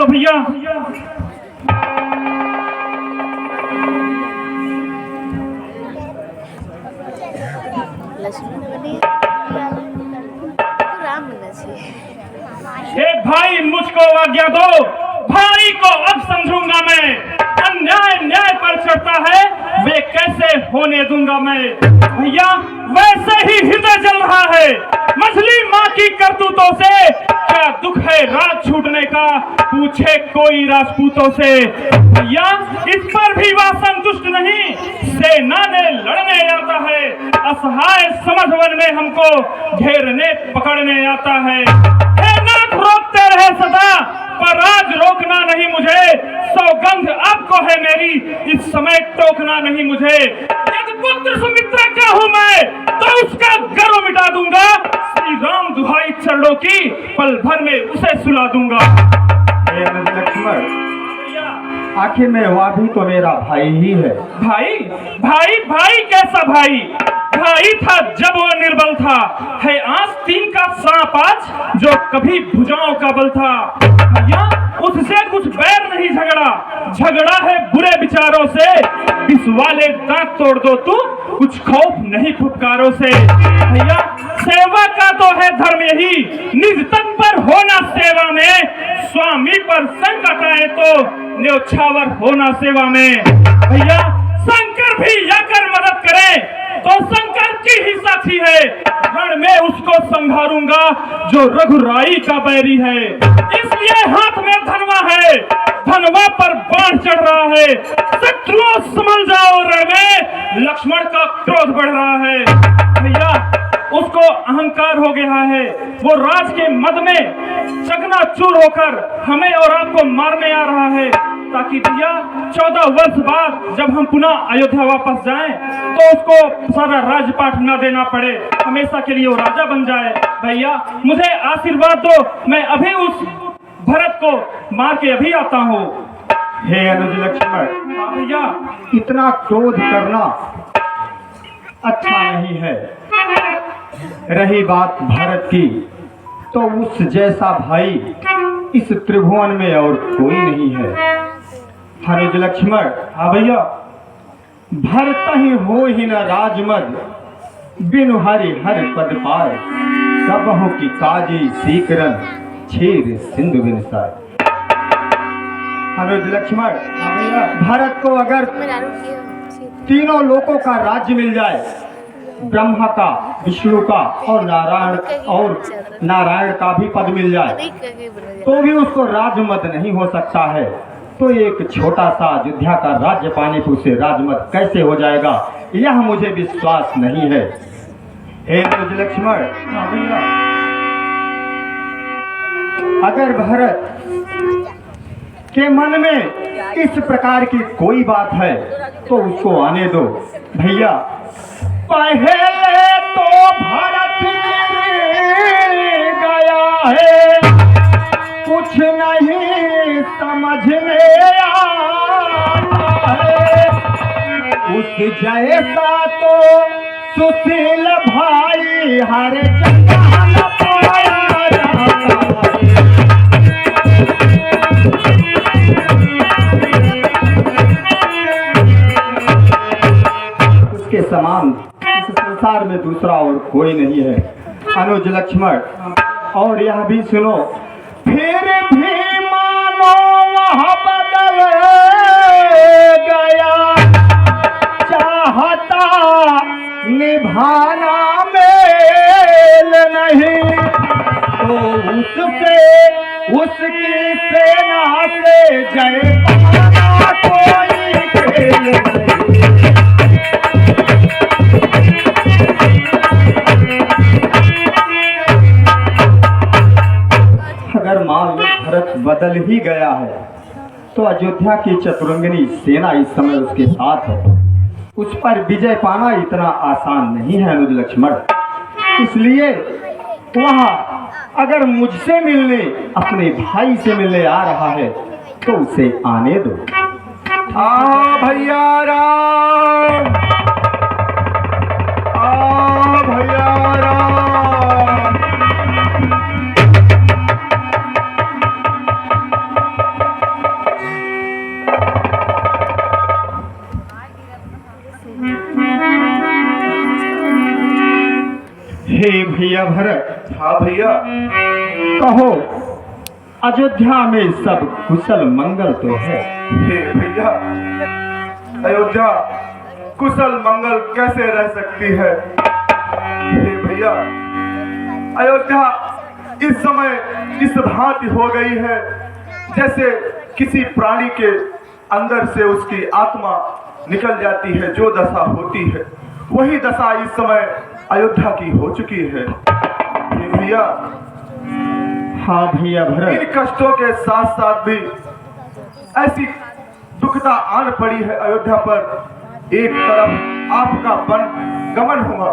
दो भैया। हे भाई मुझको आज्ञा दो, भाई को अब समझूंगा मैं। अन्याय न्याय पर चढ़ता है, वे कैसे होने दूंगा मैं। भैया वैसे ही हृदय जल रहा है मछली माँ की करतूतों से। क्या दुख है राज छूटने का, पूछे कोई राजपूतों से। भैया इस पर भी वह संतुष्ट नहीं, सेना ने लड़ने आता है। असहाय समझ वन में हमको घेरने पकड़ने आता है। हे नाथ रोकते रहे सदा, पर आज रोकना नहीं मुझे। सौगंध आपको है मेरी, इस समय टोकना नहीं मुझे। यदि पुत्र सुमित्रा का हूँ मैं, तो उसका गर्व मिटा दूंगा। श्री राम दुहाई चरणों की, पल भर में उसे सुला दूंगा। लक्ष्मण, आखिर में वह भी तो मेरा भाई ही है। भाई भाई भाई कैसा भाई? भाई था जब वो निर्बल था, है आज 3 का 5.5 जो कभी भुजाओं का बल था। भैया उससे कुछ बैर नहीं झगड़ा है बुरे विचारों से। इस वाले दांत तोड़ दो तू, कुछ खौफ नहीं फुफकारों से। भैया सेवा का तो है धर्म यही, निज तन पर होना सेवा में। स्वामी पर संकट आए तो न्योछावर होना सेवा में। भैया शंकर भी आकर मदद करे तो शंकर की ही साथी है। रण में उसको संघारूंगा जो रघुराई का बैरी है। इसलिए हाथ में धनवा है, धनवा पर बाण चढ़ रहा है। शत्रुओं संभल जाओ रण में, लक्ष्मण का क्रोध बढ़ रहा है। भैया उसको अहंकार हो गया है, वो राज के मद में चकनाचूर होकर हमें और आपको मारने आ रहा है। ताकि भैया 14 वर्ष बाद जब हम पुनः अयोध्या वापस जाएं तो उसको सारा राजपाट न देना पड़े, हमेशा के लिए वो राजा बन जाए। भैया मुझे आशीर्वाद दो, मैं अभी उस भरत को मार के अभी आता हूँ। हे अनुज लक्ष्मण, भैया इतना क्रोध करना अच्छा नहीं है। रही बात भारत की, तो उस जैसा भाई इस त्रिभुवन में और कोई नहीं है। अनुज लक्ष्मण, हाँ भैया, भरत ही हो ही न राजमद, बिनु हरि हर पद पाए। सबहु की काजी सीकरन, छीर सिंधु बिनसाए। अनुज लक्ष्मण, भारत को अगर तीनों लोकों का राज्य मिल जाए, ब्रह्मा का, विष्णु का और नारायण का भी पद मिल जाए, तो भी उसको राजमद नहीं हो सकता है। तो एक छोटा सा अयोध्या का राज्य पाने को उसे राजमद कैसे हो जाएगा, यह मुझे विश्वास नहीं है। हे अनुज लक्ष्मण, अगर भरत के मन में इस प्रकार की कोई बात है तो उसको आने दो। भैया पहले तो भरत गया है, कुछ नहीं समझ में आता है। उस जैसा तो सुशील भाई हर जगह पाया जाता है। उसके समान इस संसार में दूसरा और कोई नहीं है। अनुज लक्ष्मण, और यह भी सुनो, फिर भी मानो वह बदल गया, चाहता निभाना मेल नहीं, तो उसकी सेना से जय पाना कोई खेल नहीं। अगर मान लो भरत बदल ही गया है, तो अयोध्या की चतुरंगिनी सेना इस समय उसके साथ है। उस पर विजय पाना इतना आसान नहीं है अनुज लक्ष्मण। इसलिए वह अगर मुझसे मिलने, अपने भाई से मिलने आ रहा है, तो उसे आने दो। भैया राम, भैया राम। भैया भरत, हाँ भैया। कहो अयोध्या में सब कुशल मंगल तो है? हे भैया, अयोध्या कुशल मंगल कैसे रह सकती है? हे भैया, अयोध्या इस समय इस भांति हो गई है जैसे किसी प्राणी के अंदर से उसकी आत्मा निकल जाती है, जो दशा होती है वही दशा इस समय अयोध्या की हो चुकी है। हे भैया, हाँ भैया इन भरत, कष्टों के साथ साथ भी ऐसी दुखता आन पड़ी है अयोध्या पर। एक तरफ आपका वन गमन हुआ,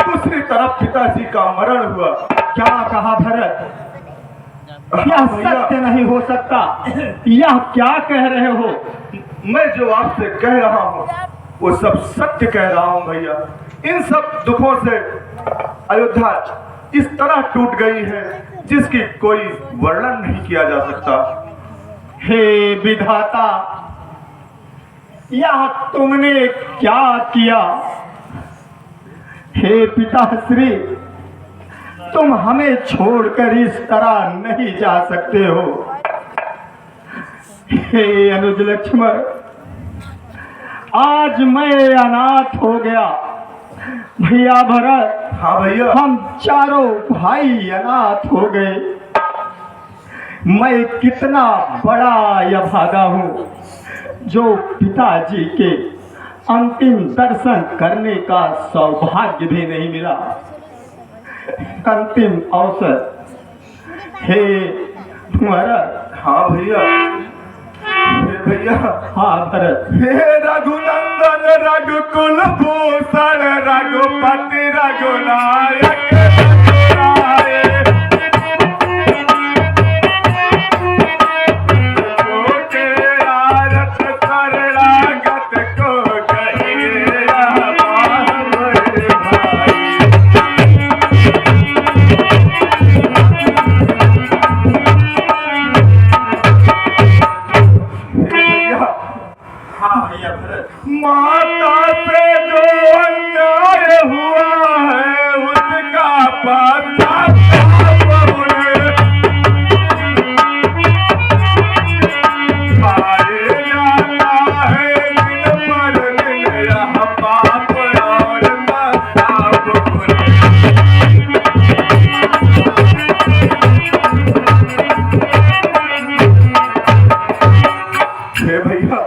दूसरी तरफ पिताजी का मरण हुआ। क्या कहा भरत? यह भैया, सत्य नहीं हो सकता। यह क्या कह रहे हो? मैं जो आपसे कह रहा हूँ वो सब सत्य कह रहा हूँ भैया। इन सब दुखों से अयोध्या इस तरह टूट गई है जिसकी कोई वर्णन नहीं किया जा सकता। हे विधाता, यह तुमने क्या किया? हे पिताश्री, तुम हमें छोड़कर इस तरह नहीं जा सकते हो। हे अनुज लक्ष्मण, आज मैं अनाथ हो गया। भैया भरत, हाँ भैया, हम चारों भाई अनाथ हो गए। मैं कितना बड़ा अभागा हूँ जो पिताजी के अंतिम दर्शन करने का सौभाग्य भी नहीं मिला। अंतिम अवसर। हे भरत, हाँ भैया, हे भैया, हाँ भरत, हे रघुनंदन रघुकुल भूषण रघुपति रघुनायक रघुराय। छोटे आरत शरणागत को कहिए भाई। हाँ भैया भरत, माता से जो अन्याय हुआ है उसका पश्चाताप उन्हें पाए जाता है। दिन पर दिन यह पाप और पश्चाताप उन्हें। हे भैया,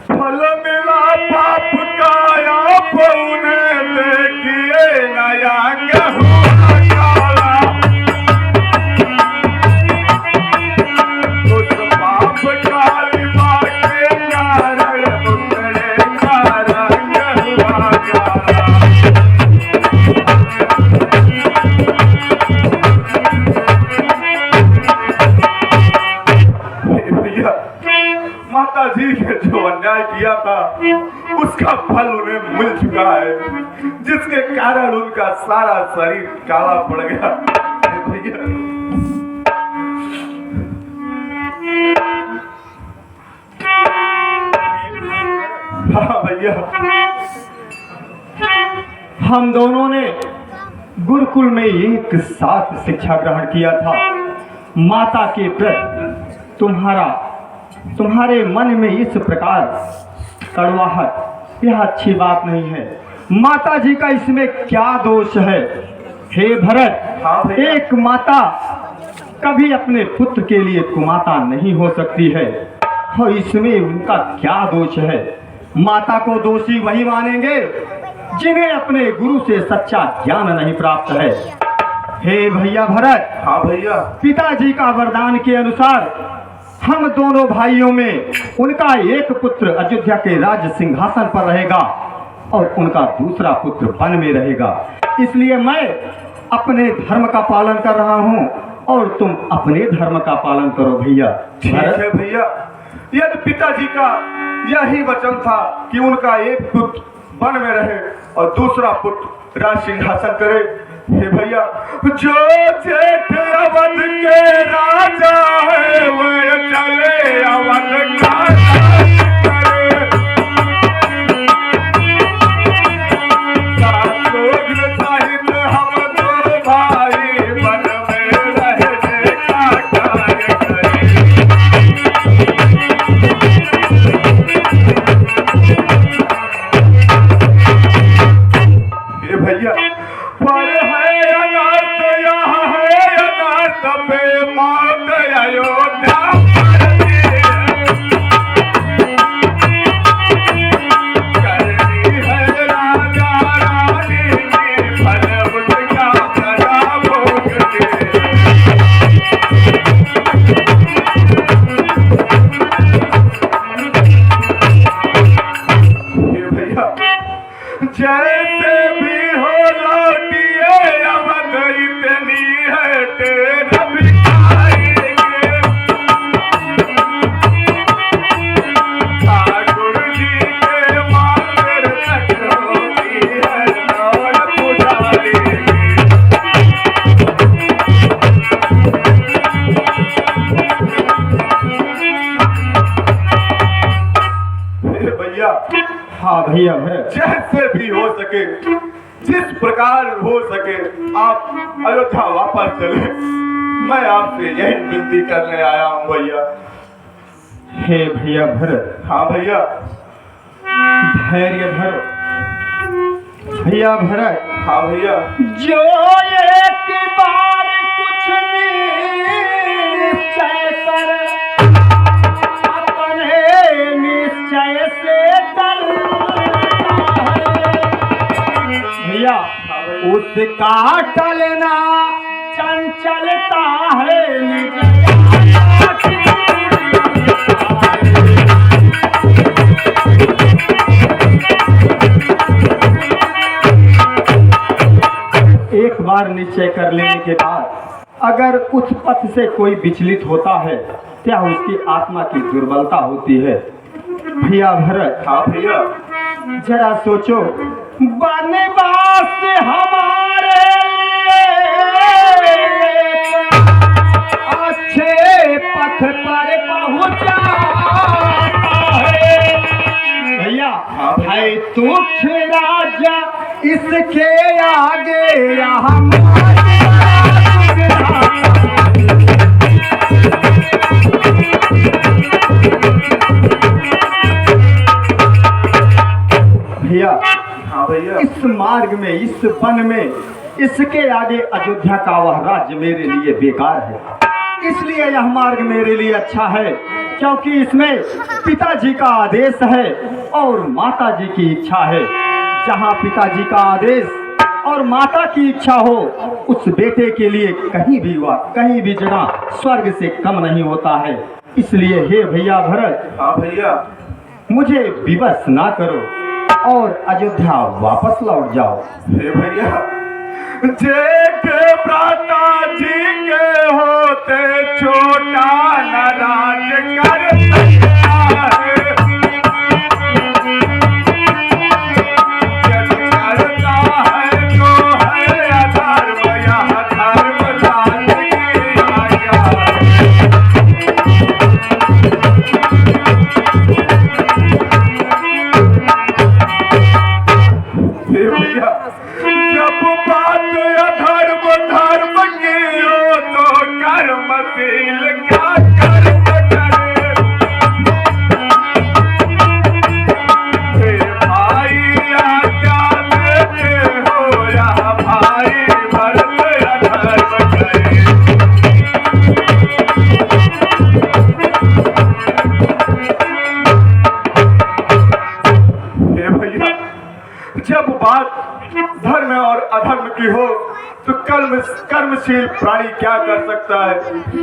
फल मिला पाप का आप उन्हें देखिए नया गेहूं काला। उस पाप कालिमा के कारण उतरे का रंग हुआ काला। हे भैया, माता जी ने जो अन्याय किया था उसका फल उन्हें मिल चुका है, जिसके कारण उनका सारा शरीर काला पड़ गया। भैया, हाँ भैया, हम दोनों ने गुरुकुल में एक साथ शिक्षा ग्रहण किया था। माता के प्रति तुम्हारे मन में इस प्रकार कड़वाहट, यह अच्छी बात नहीं है। माता जी का इसमें क्या दोष है? हे भरत, हाँ भैया। एक माता कभी अपने पुत्र के लिए कुमाता नहीं हो सकती है, और इसमें उनका क्या दोष है? माता को दोषी वही मानेंगे जिन्हें अपने गुरु से सच्चा ज्ञान नहीं प्राप्त है। हे भैया भरत, हाँ भैया, पिताजी का वरदान के अनुसार हम दोनों भाइयों में उनका एक पुत्र अयोध्या के राज सिंहासन पर रहेगा और उनका दूसरा पुत्र वन में रहेगा। इसलिए मैं अपने धर्म का पालन कर रहा हूँ और तुम अपने धर्म का पालन करो भैया। ठीक है भैया। यदि पिताजी का यही वचन था कि उनका एक पुत्र वन में रहे और दूसरा पुत्र राज सिंहासन करे, हे भैया, जो जेठ अवध के राजा है वह चले अवध का राज करे। सात लोग साहित्य पे मौत अयोध्या करनी है राजा रानी ने फल उसका सदा भोगते। जैसे भी हो लौटिए अवध इतनी है तेरा बिकाएंगे। ठाकुर जी के मांगर तक होती है दौड़ पुजारेंगे। भैया हाँ भैया भरत, जैसे भी हो सके, जिस प्रकार हो सके आप अयोध्या वापस चले। मैं आपसे यही विनती करने आया हूँ भैया। हे भैया भरत, हाँ भैया। धैर्य धरो भैया भरत। हाँ भैया। जो एक बार कुछ निश्चय करे अपने निश्चय से डरता है भैया, उसका टलना चंचलता है निज एक बार निश्चय कर लेने के बाद अगर उस पथ से कोई विचलित होता है, क्या उसकी आत्मा की दुर्बलता होती है। भैया भरत, हाँ भैया। जरा सोचो, वनवास हमारे लिए अच्छे पथ पर पहुंचाता है भैया। है तुच्छ राजा इसके आगे भैया। हाँ भैया। इस मार्ग में, इस वन में, इसके आगे अयोध्या का वह राज्य मेरे लिए बेकार है। इसलिए यह मार्ग मेरे लिए अच्छा है क्योंकि इसमें पिताजी का आदेश है और माता जी की इच्छा है। जहाँ पिताजी का आदेश और माता की इच्छा हो, उस बेटे के लिए कहीं भी जगह स्वर्ग से कम नहीं होता है। इसलिए हे भैया भरत, हाँ भैया। मुझे विवश ना करो और अयोध्या वापस लौट जाओ। हे भैया, जेठ भ्राता जी के होते छोटा न राज कर सकता है। जब करता है जो है अधर्म, यह धर्म राज की आज्ञा है। भैया, जब बात अधर्म धर्म की हो तो कर्मशील क्या कर्म करे। हे भाई आज्ञा देते हो या भाई भरत अधर्म करे। हे भैया, जब बात धर्म और अधर्म की हो तो कर्मशील प्राणी क्या कर सकता है।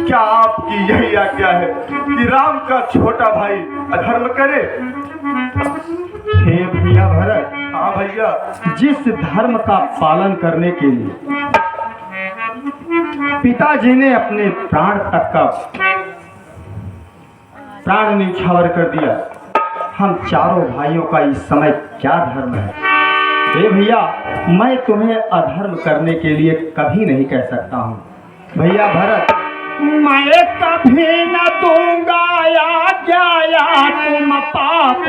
क्या आपकी यही आज्ञा है कि राम का छोटा भाई अधर्म करे। हे भैया भरत, हाँ भैया। जिस धर्म का पालन करने के लिए पिताजी ने अपने प्राण तक का प्राण न्यौछावर कर दिया, हम चारों भाइयों का इस समय क्या धर्म है। हे भैया, मैं तुम्हें अधर्म करने के लिए कभी नहीं कह सकता हूँ। भैया भरत, मैं कभी न दूंगा आज्ञा तुम पाप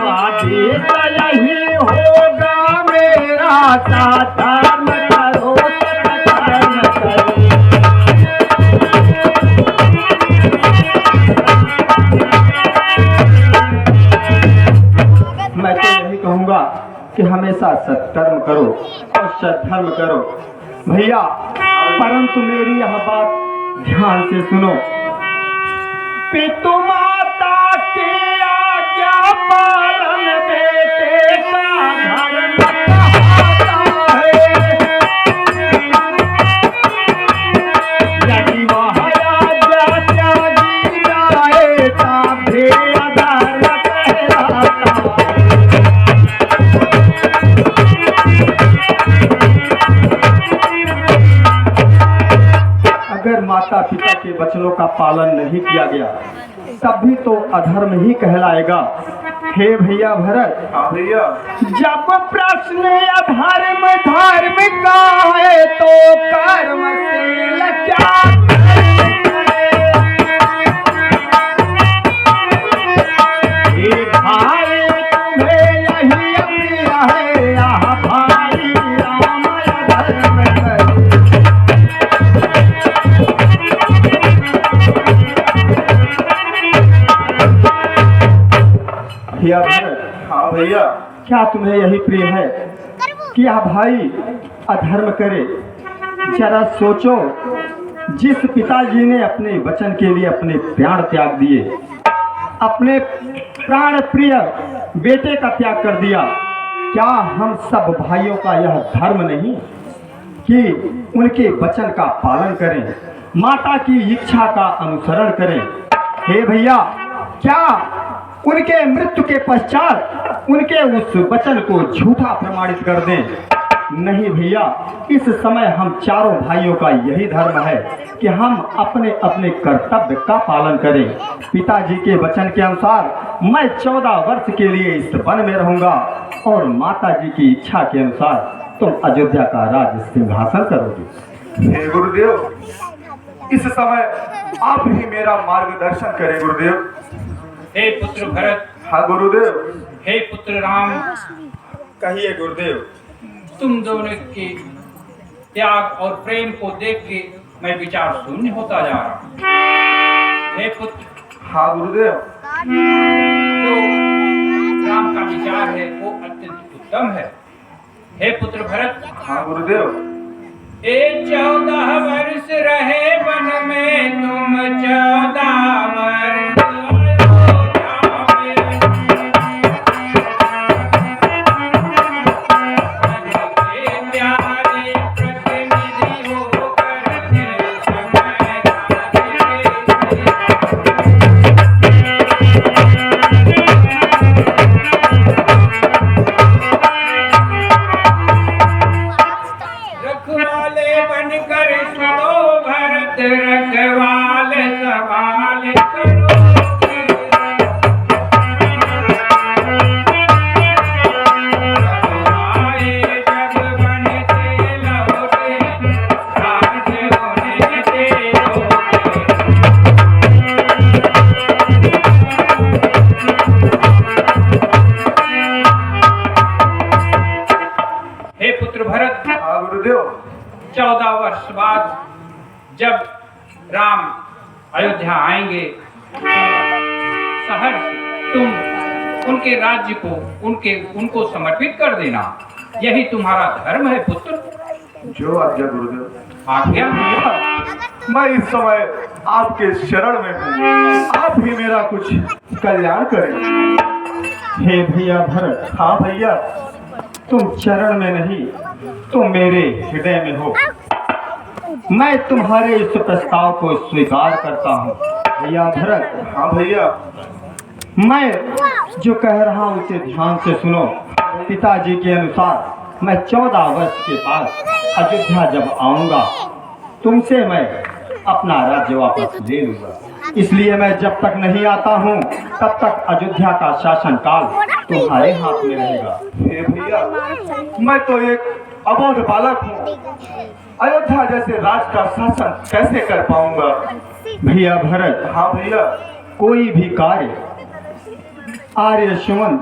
आदेश यही होगा मेरा, धर्म करो सत्कर्म करो। मैं तो यही कहूंगा कहूँगा कि हमेशा सत्कर्म करो और सद्धर्म करो भैया। परंतु मेरी यह बात ध्यान से सुनो। पितु माता की आज्ञा पालन बेटे का धर्म कहलाता है। यदि वह आज्ञा त्यागी जाए तब भी अधर्म कहलाता है। अगर माता पिता के वचनों का पालन नहीं किया गया तब भी तो अधर्म ही कहलाएगा। हे भैया भरत, हाँ भैया, जब प्रश्न अधर्म धर्म का है तो कर्मशील क्या करे? हे भाई तुम्हें यही प्रिय है, यह भाई राम अधर्म करे। भैया भरत, हाँ भैया, क्या तुम्हें यही प्रिय है कि यह भाई अधर्म करे? जरा सोचो, जिस पिताजी ने अपने वचन के लिए अपने प्राण त्याग दिए, अपने प्राण प्रिय बेटे का त्याग कर दिया, क्या हम सब भाइयों का यह धर्म नहीं कि उनके वचन का पालन करें, माता की इच्छा का अनुसरण करें? हे भैया, क्या उनके मृत्यु के पश्चात उनके उस वचन को झूठा प्रमाणित कर दें? नहीं भैया, इस समय हम चारों भाइयों का यही धर्म है कि हम अपने अपने कर्तव्य का पालन करें। पिताजी के वचन के अनुसार मैं 14 वर्ष के लिए इस वन में रहूंगा और माताजी की इच्छा के अनुसार तुम अयोध्या का राज सिंहासन करोगे। हे गुरुदेव, इस समय आप ही मेरा मार्गदर्शन करें गुरुदेव। हे पुत्र भरत, हाँ गुरुदेव। हे पुत्र राम, कहिए गुरुदेव। तुम दोनों के त्याग और प्रेम को देख के मैं विचार शून्य होता जा रहा हूँ। हे पुत्र, हाँ गुरुदेव। जो राम का विचार है वो अत्यंत उत्तम है। हे पुत्र भरत, हाँ गुरुदेव। 14 वर्ष रहे वन में तुम, 14 वर्ष हाँ गुरुदेव। 14 वर्ष बाद जब राम अयोध्या आएंगे, शहर तुम उनके राज्य को उनको समर्पित कर देना। यही तुम्हारा धर्म है पुत्र। जो आज्ञा गुरुदेव। आज्ञा। मैं इस समय आपके शरण में हूँ, आप ही मेरा कुछ कल्याण करें। हे भैया भरत, हाँ भैया। तुम चरण में नहीं तो मेरे हृदय में हो। मैं तुम्हारे इस प्रस्ताव को स्वीकार करता हूँ। भैया भरत, हाँ भैया। मैं जो कह रहा हूँ उसे ध्यान से सुनो। पिताजी के अनुसार मैं 14 वर्ष के बाद अयोध्या जब आऊंगा, तुमसे मैं अपना राज्य वापस ले लूंगा। इसलिए मैं जब तक नहीं आता हूँ तब तक अयोध्या का शासन काल तुम्हारे हाथ में रहेगा। हे भैया, मैं तो एक अबोध बालक हूँ, अयोध्या जैसे राज का शासन कैसे कर पाऊंगा? भैया भरत, हाँ भैया। कोई भी कार्य आर्य सुमन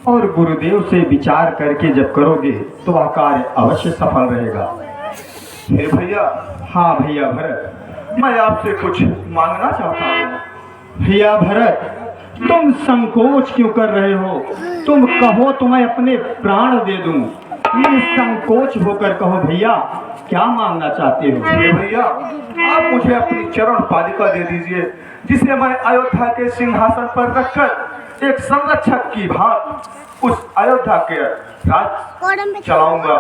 और गुरुदेव से विचार करके जब करोगे तो वह कार्य अवश्य सफल रहेगा। हे भैया, हाँ भैया भरत, मैं आपसे कुछ मांगना चाहता हूँ। भैया भरत, तुम संकोच क्यों कर रहे हो? तुम कहो तो मैं अपने प्राण दे दूं। ये संकोच होकर कहो भैया, क्या मांगना चाहते हो? हे भैया, आप मुझे अपनी चरण पालिका दे दीजिए, जिसे मैं अयोध्या के सिंहासन पर रखकर एक संरक्षक की भांति उस अयोध्या के राज चलाऊंगा।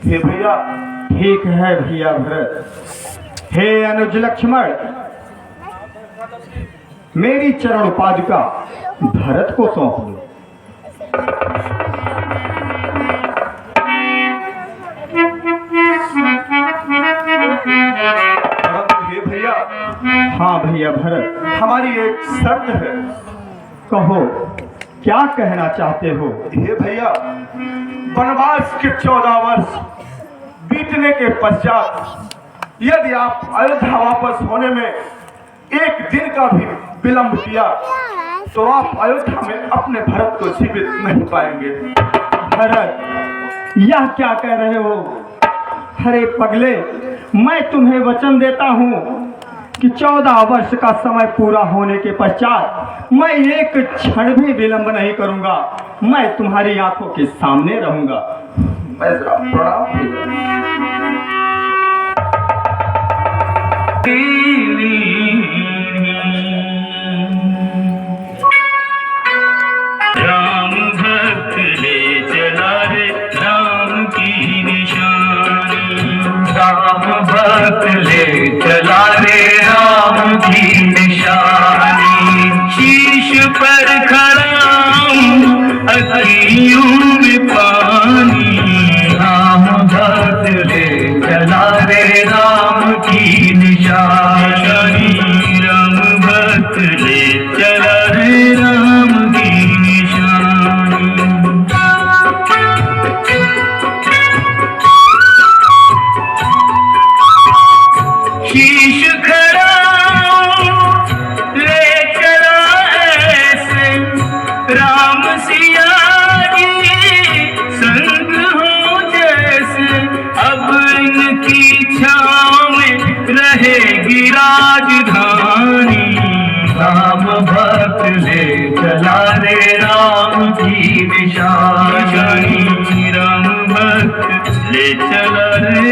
हे भैया। ठीक है भैया भरत। हे अनुज लक्ष्मण, मेरी चरण पादुका भरत को सौंप दो। परंतु हे भैया, हाँ भैया भरत, हमारी एक शर्त है। कहो, क्या कहना चाहते हो? हे भैया, वनवास के 14 वर्ष बीतने के पश्चात यदि आप अयोध्या वापस होने में एक दिन का भी विलंब किया तो आप अयोध्या में अपने भरत को जीवित नहीं पाएंगे। भरत, यह क्या कह रहे हो? अरे पगले, मैं तुम्हें वचन देता हूँ कि 14 वर्ष का समय पूरा होने के पश्चात मैं एक क्षण भी विलंब नहीं करूंगा। मैं तुम्हारी आंखों के सामने रहूंगा। मैं जरा प्रणाम। राम भक्त ले चला रे राम की निशानी। राम भक्त ले चला रे राम की निशानी। शीश पर खड़ा अखियों में पानी। राम भक्त ले चला रे राम की निशानी। राम भक्त ले चला रे राम की निशानी। शीश खड़ा ले चला ऐसे राम सिया जी संग हो जैसे। अब इनकी छाँव में रहेगी राजधानी। राम भक्त ले चला रे राम की निशानी। राम भक्त ले चला रे